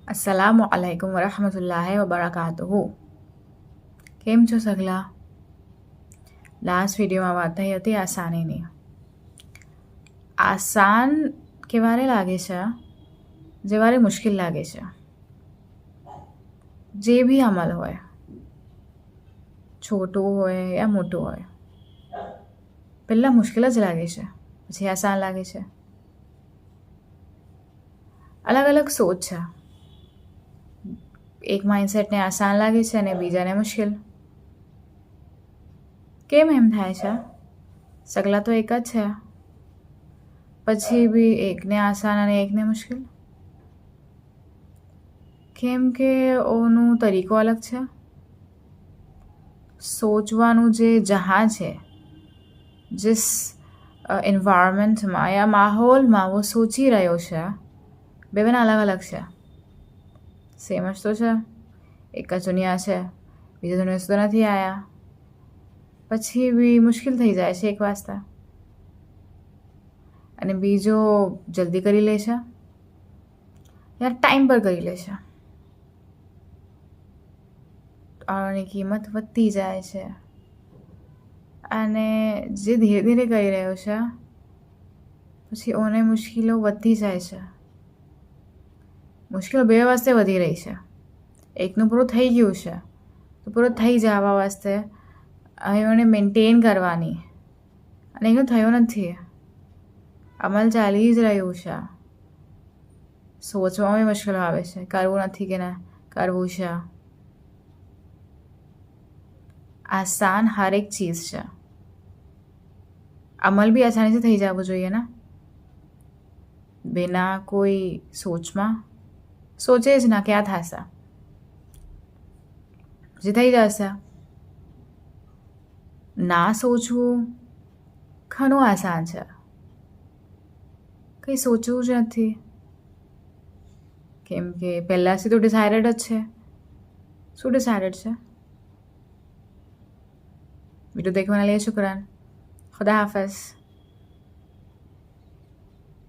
अस्सलामु अलैकुम वरहमतुल्लाहि वबरकाતુहુ। કેમ છો સગલા? લાસ્ટ વિડીયોમાં વાત થઈ હતી આસાનીની. આસાન કેવારે લાગે છે જેવારે મુશ્કેલ લાગે છે. જે બી અમલ હોય, છોટું હોય યા મોટું હોય, પહેલાં મુશ્કેલ જ લાગે છે, પછી આસાન લાગે છે. અલગ અલગ સોચ છે. એક માઇન્ડસેટને આસાન લાગે છે અને બીજાને મુશ્કેલ. કેમ એમ થાય છે? સગલા તો એક જ છે, પછી બી એકને આસાન અને એકને મુશ્કેલ. કેમ કે ઓનું તરીકો અલગ છે. સોચવાનું જે જહાં છે, जिस એન્વાયરમેન્ટમાં યા માહોલમાં वो સોચી રહ્યો છે, બેના અલગ અલગ છે. સેમ જ તો છે, એક જ દુનિયા છે, બીજી દુનિયા તો નથી આવ્યા. પછી બી મુશ્કેલ થઈ જાય છે એક વાસ્તે, અને બીજો જલ્દી કરી લે છે યા ટાઈમ પર કરી લે છે. આની કિંમત વધતી જાય છે, અને જે ધીરે ધીરે કરી રહ્યો છે પછી ઓને મુશ્કેલો વધતી જાય છે. મુશ્કેલ બે વાસ્તે વધી રહી છે. એકનું પૂરું થઈ ગયું છે તો પૂરું થઈ જવા વાસ્તે એને મેન્ટેન કરવાની, અને એનું થયું નથી. અમલ ચાલી જ રહ્યું છે. સોચવામાં બી મુશ્કેલ આવે છે, કરવું નથી કે ના કરવું છે. આસાન હર એક ચીઝ છે. અમલ બી આસાનીથી થઈ જવું જોઈએ ને, बिना કોઈ સોચમાં. સોચે જ ના ક્યાં થશે, જે થઈ જશે. ના સોચવું ઘણું આસાન છે, કંઈ સોચવું જ નથી. કેમ કે પહેલાંથી તો ડિસાઇડેડ જ છે. શું ડિસાઇડેડ છે? वीडियो देखने वाले शुक्रान. खुदा हाफिज़.